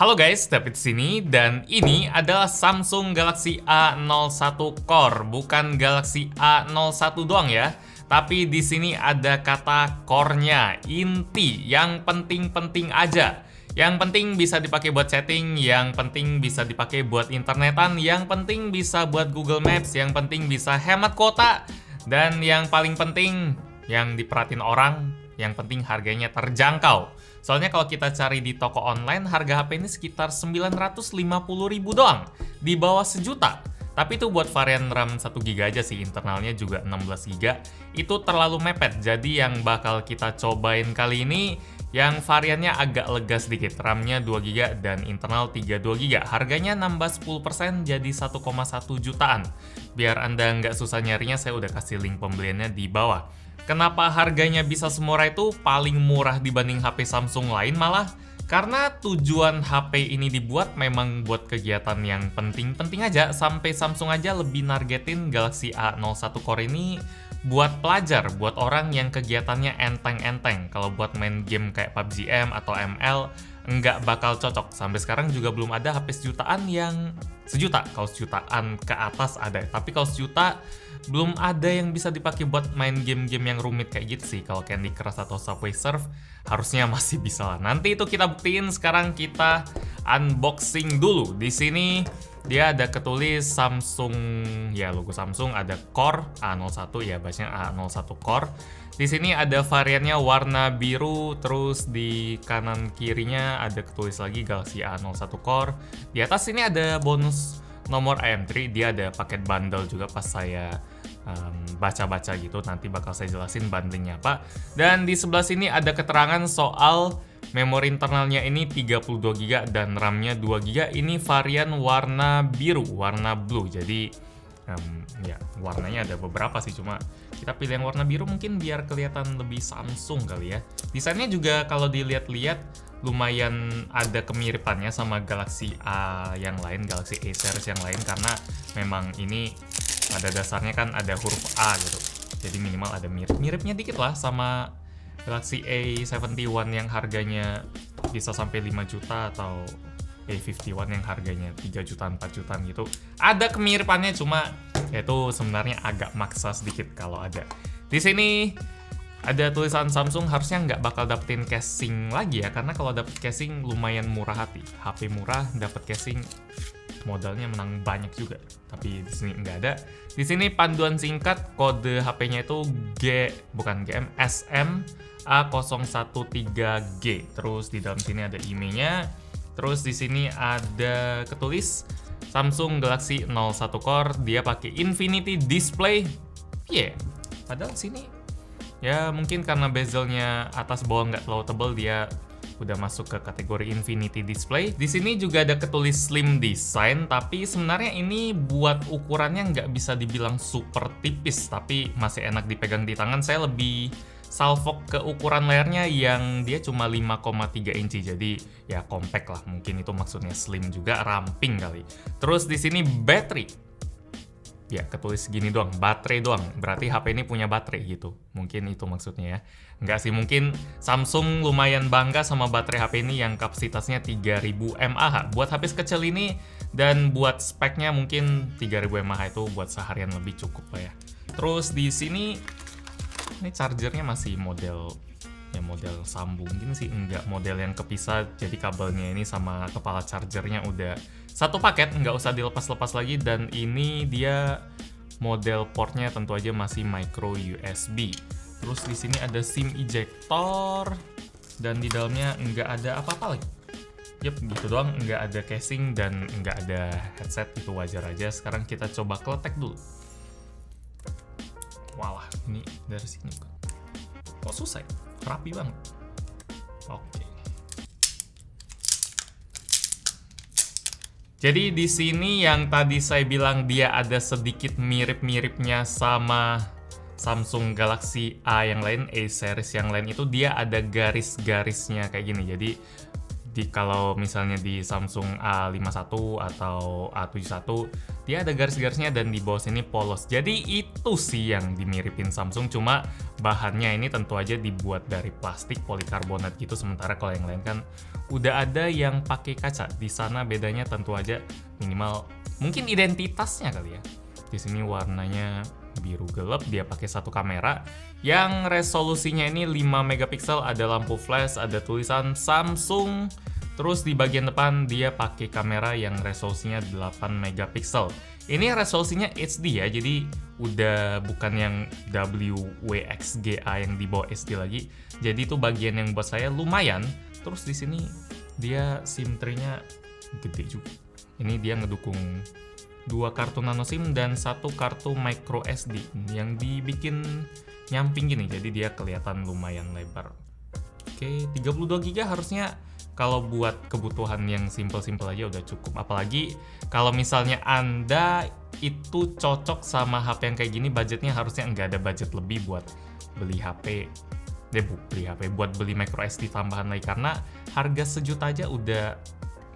Halo guys, David sini dan ini adalah Samsung Galaxy A01 Core, bukan Galaxy A01 doang ya. Tapi di sini ada kata core-nya, inti, yang penting-penting aja. Yang penting bisa dipakai buat chatting, yang penting bisa dipakai buat internetan, yang penting bisa buat Google Maps, yang penting bisa hemat kuota, dan yang paling penting yang diperhatiin orang, yang penting harganya terjangkau. Soalnya kalau kita cari di toko online, harga HP ini sekitar 950.000 doang, di bawah sejuta. Tapi itu buat varian RAM 1GB aja sih, internalnya juga 16GB. Itu terlalu mepet, jadi yang bakal kita cobain kali ini yang variannya agak lega sedikit, RAM-nya 2GB dan internal 32GB. Harganya nambah 10% jadi 1,1 jutaan. Biar Anda nggak susah nyarinya, saya udah kasih link pembeliannya di bawah. Kenapa harganya bisa semurah itu, paling murah dibanding HP Samsung lain malah? Karena tujuan HP ini dibuat memang buat kegiatan yang penting-penting aja. Sampai Samsung aja lebih nargetin Galaxy A01 Core ini buat pelajar, buat orang yang kegiatannya enteng-enteng. Kalau buat main game kayak PUBG M atau ML, nggak bakal cocok. Sampai sekarang juga belum ada HP sejutaan yang sejuta. Kalau sejutaan ke atas ada, tapi kalau sejuta belum ada yang bisa dipakai buat main game-game yang rumit kayak gitu sih. Kalau Candy Crush atau Subway Surf harusnya masih bisa lah. Nanti itu kita buktiin. Sekarang kita unboxing dulu. Di sini dia ada ketulis Samsung, ya logo Samsung, ada Core A01 ya, bahasanya A01 Core. Di sini ada variannya warna biru, terus di kanan kirinya ada ketulis lagi Galaxy A01 Core. Di atas ini ada bonus nomor IM3, dia ada paket bundle juga pas saya baca-baca gitu, nanti bakal saya jelasin bundlingnya apa. Dan di sebelah sini ada keterangan soal memori internalnya ini 32GB dan RAM-nya 2GB. Ini varian warna biru, warna blue. Jadi ya warnanya ada beberapa sih, cuma kita pilih yang warna biru mungkin biar kelihatan lebih Samsung kali ya. Desainnya juga kalau dilihat-lihat lumayan ada kemiripannya sama Galaxy A yang lain, Galaxy A series yang lain, karena memang ini pada dasarnya kan ada huruf A gitu. Jadi minimal ada mirip-miripnya dikit lah sama Galaxy A71 yang harganya bisa sampai 5 juta atau A51 yang harganya 3 jutaan, 4 jutaan gitu. Ada kemiripannya, cuma itu sebenarnya agak maksa sedikit kalau ada. Di sini ada tulisan Samsung, harusnya nggak bakal dapetin casing lagi ya, karena kalau dapet casing lumayan murah hati. HP murah dapet casing, modalnya menang banyak juga. Tapi di sini nggak ada. Di sini panduan singkat, kode HP-nya itu bukan GM, SM A013G. Terus di dalam sini ada emailnya. Terus di sini ada ketulis Samsung Galaxy 01 Core, dia pakai Infinity Display. Padahal sini ya mungkin karena bezelnya atas bawah nggak terlalu tebal, dia udah masuk ke kategori Infinity Display. Di sini juga ada ketulis Slim Design, tapi sebenarnya ini buat ukurannya nggak bisa dibilang super tipis, tapi masih enak dipegang di tangan. Saya lebih salfok ke ukuran layarnya yang dia cuma 5,3 inci, jadi ya compact lah. Mungkin itu maksudnya slim juga, ramping kali. Terus di sini baterai. Ya, ketulis gini doang, baterai doang. Berarti HP ini punya baterai gitu. Mungkin itu maksudnya ya. Nggak sih, mungkin Samsung lumayan bangga sama baterai HP ini yang kapasitasnya 3000 mAh. Buat HP sekecil ini dan buat speknya mungkin 3000 mAh itu buat seharian lebih cukup lah ya. Terus di sini ini chargernya masih model sambung gini sih, enggak model yang kepisah, jadi kabelnya ini sama kepala chargernya udah satu paket, nggak usah dilepas-lepas lagi. Dan ini dia model portnya tentu aja masih micro USB. Terus di sini ada SIM ejector dan di dalamnya nggak ada apa-apa lagi. Yep, gitu doang, nggak ada casing dan nggak ada headset, itu wajar aja. Sekarang kita coba kletek dulu. Walah, ini dari sini kok susah ya? Rapi banget. Oke. Jadi di sini yang tadi saya bilang dia ada sedikit mirip-miripnya sama Samsung Galaxy A yang lain, A series yang lain, itu dia ada garis-garisnya kayak gini. Jadi Kalau misalnya di Samsung A51 atau A71 dia ada garis-garisnya dan di bawah sini polos. Jadi itu sih yang dimiripin Samsung, cuma bahannya ini tentu aja dibuat dari plastik polikarbonat gitu, sementara kalau yang lain kan udah ada yang pakai kaca. Di sana bedanya tentu aja minimal mungkin identitasnya kali ya. Di sini warnanya biru gelap, dia pakai satu kamera yang resolusinya ini 5 megapiksel, ada lampu flash, ada tulisan Samsung. Terus di bagian depan dia pakai kamera yang resolusinya 8 megapiksel. Ini resolusinya HD ya, jadi udah bukan yang WXGA yang di bawah HD lagi. Jadi itu bagian yang buat saya lumayan. Terus di sini dia SIM tray-nya gede juga. Ini dia ngedukung 2 kartu nano SIM dan 1 kartu micro SD yang dibikin nyamping gini, jadi dia kelihatan lumayan lebar. Oke, 32 GB harusnya kalau buat kebutuhan yang simple-simple aja udah cukup. Apalagi kalau misalnya Anda itu cocok sama HP yang kayak gini, budgetnya harusnya nggak ada budget lebih buat beli HP. Buat beli micro SD tambahan lagi, karena harga sejuta aja udah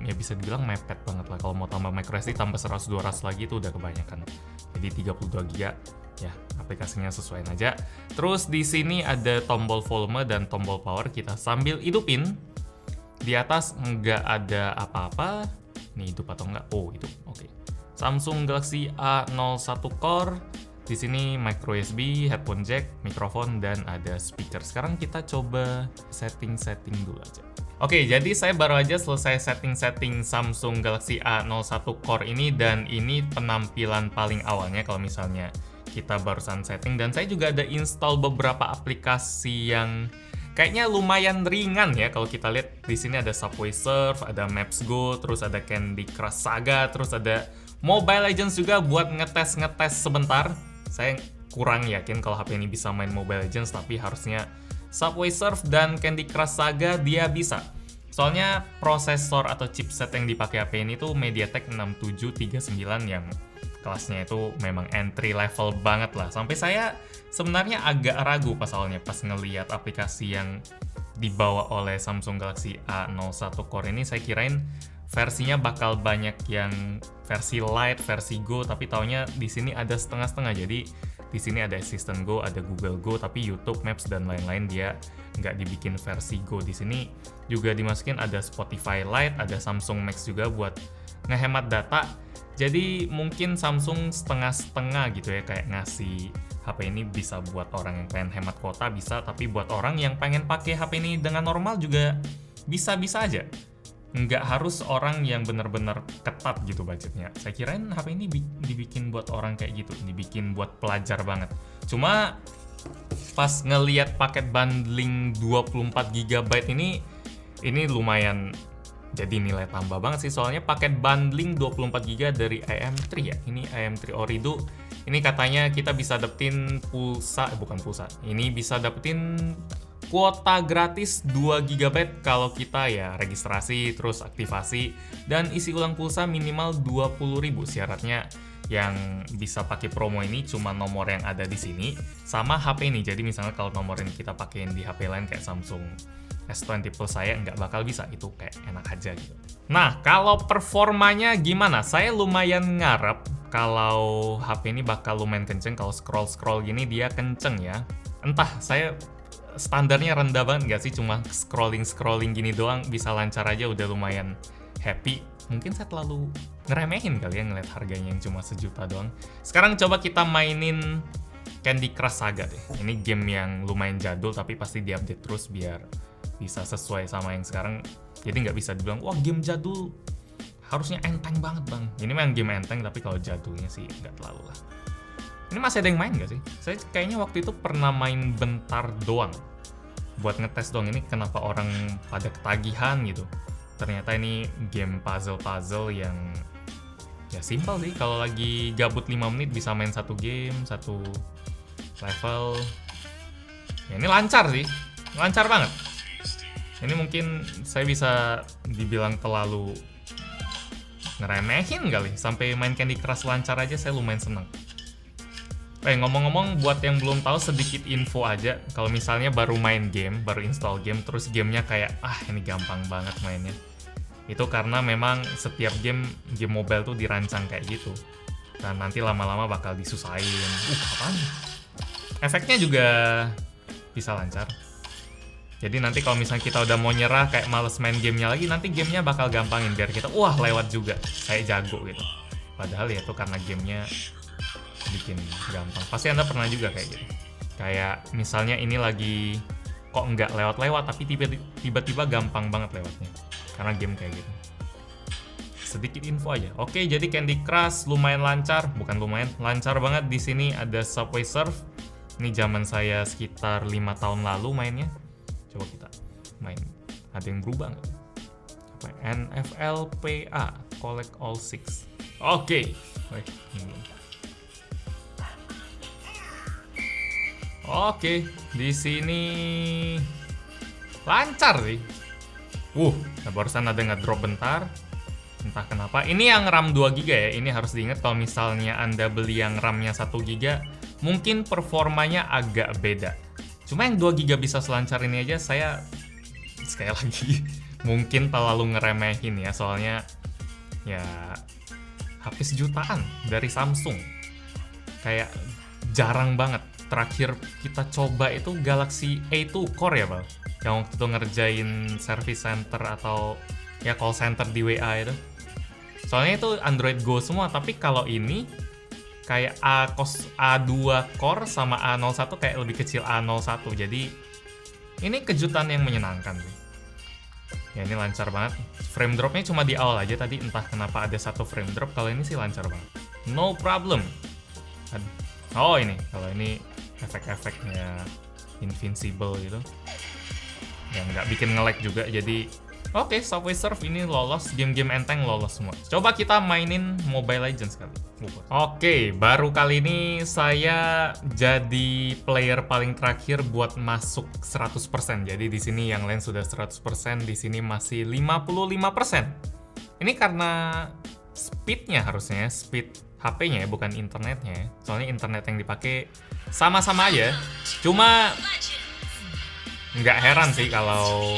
ya bisa dibilang mepet banget lah. Kalau mau tambah micro SD tambah 100-200 lagi itu udah kebanyakan. Jadi 32 GB ya, aplikasinya sesuaiin aja. Terus di sini ada tombol volume dan tombol power, kita sambil hidupin. Di atas nggak ada apa-apa. Nih hidup atau nggak? Oh, hidup. Oke. Samsung Galaxy A01 Core. Di sini micro USB, headphone jack, mikrofon, dan ada speaker. Sekarang kita coba setting-setting dulu aja. Oke, jadi saya baru aja selesai setting-setting Samsung Galaxy A01 Core ini, dan ini penampilan paling awalnya kalau misalnya kita barusan setting. Dan saya juga ada install beberapa aplikasi yang kayaknya lumayan ringan ya. Kalau kita lihat di sini ada Subway Surf, ada Maps Go, terus ada Candy Crush Saga, terus ada Mobile Legends juga buat ngetes sebentar. Saya kurang yakin kalau HP ini bisa main Mobile Legends, tapi harusnya Subway Surf dan Candy Crush Saga dia bisa. Soalnya prosesor atau chipset yang dipakai HP ini tuh MediaTek 6739 yang kelasnya itu memang entry level banget lah. Sampai saya sebenarnya agak ragu pas awalnya pas ngeliat aplikasi yang dibawa oleh Samsung Galaxy A01 Core ini. Saya kirain versinya bakal banyak yang versi Lite, versi Go, tapi taunya di sini ada setengah-setengah. Jadi di sini ada Assistant Go, ada Google Go, tapi YouTube, Maps, dan lain-lain dia nggak dibikin versi Go. Di sini juga dimasukin ada Spotify Lite, ada Samsung Max juga buat ngehemat data. Jadi mungkin Samsung setengah-setengah gitu ya, kayak ngasih HP ini bisa buat orang yang pengen hemat kuota bisa, tapi buat orang yang pengen pakai HP ini dengan normal juga bisa-bisa aja. Nggak harus orang yang bener-bener ketat gitu budgetnya. Saya kirain HP ini dibikin buat orang kayak gitu, dibikin buat pelajar banget. Cuma pas ngeliat paket bundling 24 GB ini lumayan jadi nilai tambah banget sih. Soalnya paket bundling 24 GB dari IM3 ya. Ini IM3 Ooredoo. Ini katanya kita bisa dapetin bukan pulsa. Ini bisa dapetin kuota gratis 2 GB kalau kita ya registrasi terus aktivasi, dan isi ulang pulsa minimal 20.000. Syaratnya yang bisa pakai promo ini cuma nomor yang ada di sini sama HP ini. Jadi misalnya kalau nomor yang kita pakein di HP lain kayak Samsung S20 Plus saya nggak bakal bisa, itu kayak enak aja gitu. Nah, kalau performanya gimana? Saya lumayan ngarep kalau HP ini bakal lumayan kenceng. Kalau scroll gini dia kenceng ya. Entah, saya standarnya rendah banget nggak sih, cuma scrolling gini doang bisa lancar aja udah lumayan happy. Mungkin saya terlalu ngeremehin kali ya ngeliat harganya yang cuma sejuta doang. Sekarang coba kita mainin Candy Crush Saga deh. Ini game yang lumayan jadul tapi pasti diupdate terus biar bisa sesuai sama yang sekarang. Jadi nggak bisa dibilang wah game jadul harusnya enteng banget bang. Ini memang game enteng tapi kalau jadulnya sih nggak terlalu lah. Ini masih ada yang main gak sih? Saya kayaknya waktu itu pernah main bentar doang. Buat ngetes doang, ini kenapa orang pada ketagihan gitu. Ternyata ini game puzzle yang ya simpel sih. Kalau lagi gabut 5 menit bisa main satu game, satu level. Ya ini lancar sih, lancar banget. Ini mungkin saya bisa dibilang terlalu ngeremehin kali. Sampai main Candy Crush lancar aja saya lumayan seneng. Ngomong-ngomong buat yang belum tahu sedikit info aja. Kalau misalnya baru main game, baru install game, terus gamenya kayak ini gampang banget mainnya. Itu karena memang setiap game mobile tuh dirancang kayak gitu. Dan nanti lama-lama bakal disusahin. Apaan? Efeknya juga bisa lancar. Jadi nanti kalau misalnya kita udah mau nyerah, kayak males main gamenya lagi, nanti gamenya bakal gampangin biar kita, wah lewat juga, kayak jago gitu. Padahal ya itu karena gamenya bikin gampang. Pasti Anda pernah juga kayak gitu. Kayak misalnya ini lagi kok nggak lewat-lewat, tapi tiba-tiba gampang banget lewatnya. Karena game kayak gitu. Sedikit info aja. Oke, jadi Candy Crush lumayan lancar, bukan lumayan, lancar banget. Di sini ada Subway Surf. Ini zaman saya sekitar 5 tahun lalu mainnya. Coba kita main. Ada yang berubah nggak? NFL PA Collect All Six. Oke. Oke, di sini lancar sih. Barusan ada ngedrop bentar. Entah kenapa. Ini yang RAM 2 GB ya. Ini harus diingat kalau misalnya Anda beli yang RAM-nya 1 GB, mungkin performanya agak beda. Cuma yang 2 GB bisa selancar ini aja, saya sekali lagi mungkin terlalu ngeremehin ya. Soalnya ya HP sejutaan dari Samsung. Kayak jarang banget. Terakhir kita coba itu Galaxy A2 Core ya, Bang? Yang waktu itu ngerjain service center atau ya call center di WA itu. Soalnya itu Android Go semua, tapi kalau ini kayak A2 Core sama A01 kayak lebih kecil A01. Jadi ini kejutan yang menyenangkan sih. Ya ini lancar banget. Frame dropnya cuma di awal aja tadi, entah kenapa ada satu frame drop. Kalau ini sih lancar banget. No problem. Oh ini, kalau ini efek-efeknya invincible gitu. Yang nggak bikin nge-lag juga, jadi oke, Subway Surf ini lolos, game-game enteng lolos semua. Coba kita mainin Mobile Legends kali. Oke, baru kali ini saya jadi player paling terakhir buat masuk 100%. Jadi di sini yang lain sudah 100%, di sini masih 55%. Ini karena speednya harusnya, speed HP-nya ya, bukan internetnya. Soalnya internet yang dipakai sama-sama aja. Cuma nggak heran sih kalau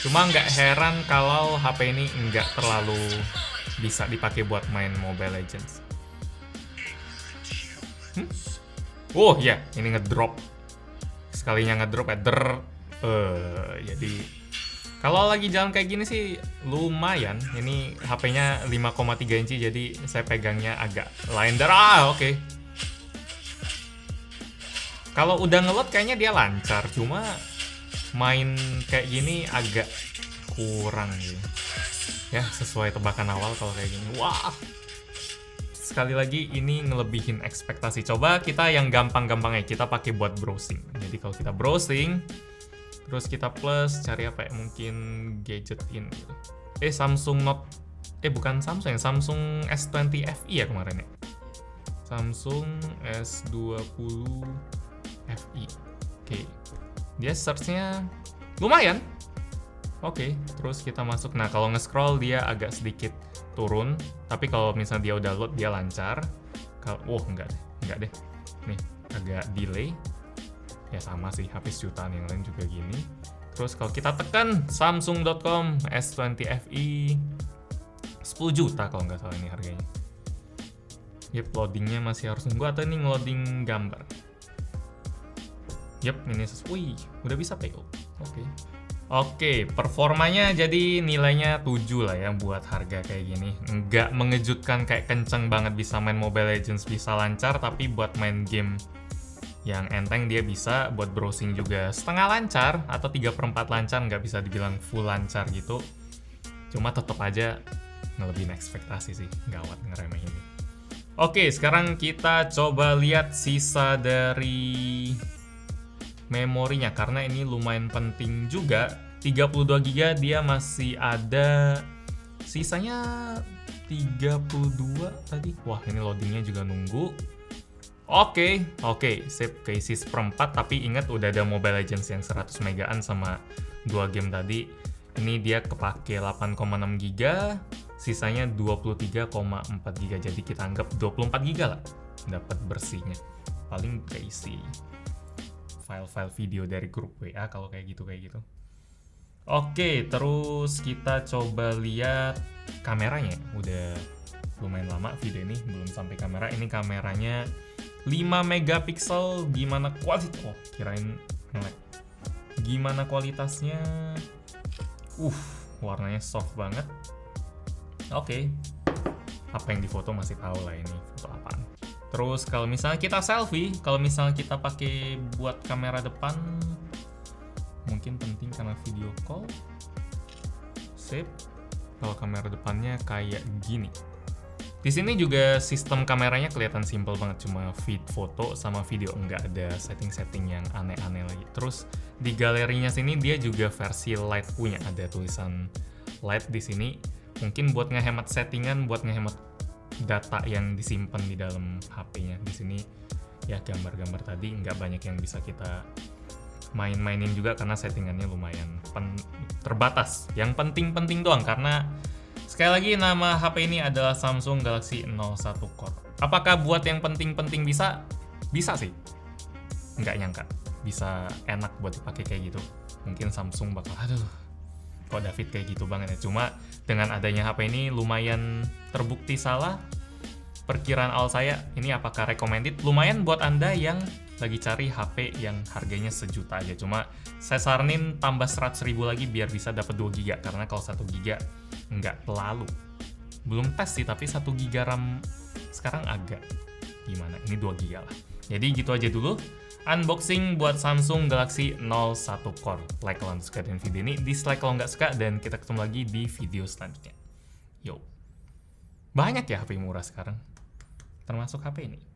nggak heran kalau HP ini nggak terlalu bisa dipakai buat main Mobile Legends. Oh ya, ini ngedrop. Sekalinya ngedrop ya, jadi kalau lagi jalan kayak gini sih lumayan. Ini HP-nya 5,3 inci, jadi saya pegangnya agak lain darah. Oke. Kalau udah ngeload kayaknya dia lancar, cuma main kayak gini agak kurang gitu. Ya, sesuai tebakan awal kalau kayak gini. Wah. Sekali lagi ini ngelebihin ekspektasi. Coba kita yang gampang-gampangnya kita pakai buat browsing. Jadi kalau kita browsing, terus kita plus cari apa ya? Mungkin gadget in gitu. Samsung Note bukan Samsung ya, Samsung S20 FE ya kemarin ya. Samsung S20 FE. Oke. Dia search-nya lumayan. Oke, terus kita masuk. Nah, kalau nge-scroll dia agak sedikit turun, tapi kalau misalnya dia udah load dia lancar. Kalau enggak deh. Nih, agak delay. Ya sama sih, habis jutaan yang lain juga gini. Terus kalau kita tekan samsung.com S20 FE 10 juta kalau nggak salah ini harganya. Yep, loadingnya masih harus nunggu atau ini ngeloading gambar. Yep, ini wih, udah bisa PO. Oke, performanya jadi nilainya 7 lah ya buat harga kayak gini. Nggak mengejutkan kayak kenceng banget bisa main Mobile Legends, bisa lancar, tapi buat main game yang enteng dia bisa, buat browsing juga setengah lancar atau 3/4 lancar, nggak bisa dibilang full lancar gitu. Cuma tetap aja ngelebihin ekspektasi sih, gawat ngeremehin ini. Oke, sekarang kita coba lihat sisa dari memorinya, karena ini lumayan penting juga. 32 GB dia masih ada, sisanya 32 tadi. Wah, ini loadingnya juga nunggu. Oke, sip, keisi 1/4, tapi ingat udah ada Mobile Legends yang 100 megaan sama 2 game tadi. Ini dia kepake 8,6 GB, sisanya 23,4 GB. Jadi kita anggap 24 GB lah dapat bersihnya. Paling keisi file-file video dari grup WA kalau kayak gitu. Oke, terus kita coba lihat kameranya. Udah lumayan lama video ini, belum sampai kamera. Ini kameranya 5 megapiksel. Gimana kualitas? Oh, kirain nge-lag. Gimana kualitasnya? Warnanya soft banget. Oke. Apa yang difoto masih tahu lah ini foto apaan. Terus kalau misalnya kita selfie, kalau misalnya kita pakai buat kamera depan, mungkin penting karena video call. Sip. Kalau kamera depannya kayak gini. Di sini juga sistem kameranya kelihatan simple banget, cuma feed foto sama video, nggak ada setting-setting yang aneh-aneh lagi. Terus di galerinya sini dia juga versi light punya, ada tulisan light di sini. Mungkin buat ngehemat settingan, buat ngehemat data yang disimpan di dalam HP-nya. Di sini ya gambar-gambar tadi nggak banyak yang bisa kita main-mainin juga karena settingannya lumayan terbatas. Yang penting-penting doang karena sekali lagi nama HP ini adalah Samsung Galaxy A01 Core. Apakah buat yang penting-penting bisa? Bisa sih. Nggak nyangka bisa enak buat dipakai kayak gitu. Mungkin Samsung bakal kok David kayak gitu banget ya. Cuma dengan adanya HP ini lumayan terbukti salah. Perkiraan awal saya, ini apakah recommended? Lumayan buat Anda yang lagi cari HP yang harganya sejuta aja. Cuma saya saranin tambah 100.000 lagi biar bisa dapat 2 GB. Karena kalau 1 GB nggak terlalu. Belum tes sih, tapi 1 GB RAM sekarang agak gimana. Ini 2 GB lah. Jadi gitu aja dulu. Unboxing buat Samsung Galaxy A01 Core. Like kalau anda suka dengan video ini, dislike kalau nggak suka, dan kita ketemu lagi di video selanjutnya. Yo. Banyak ya HP murah sekarang. Termasuk HP ini.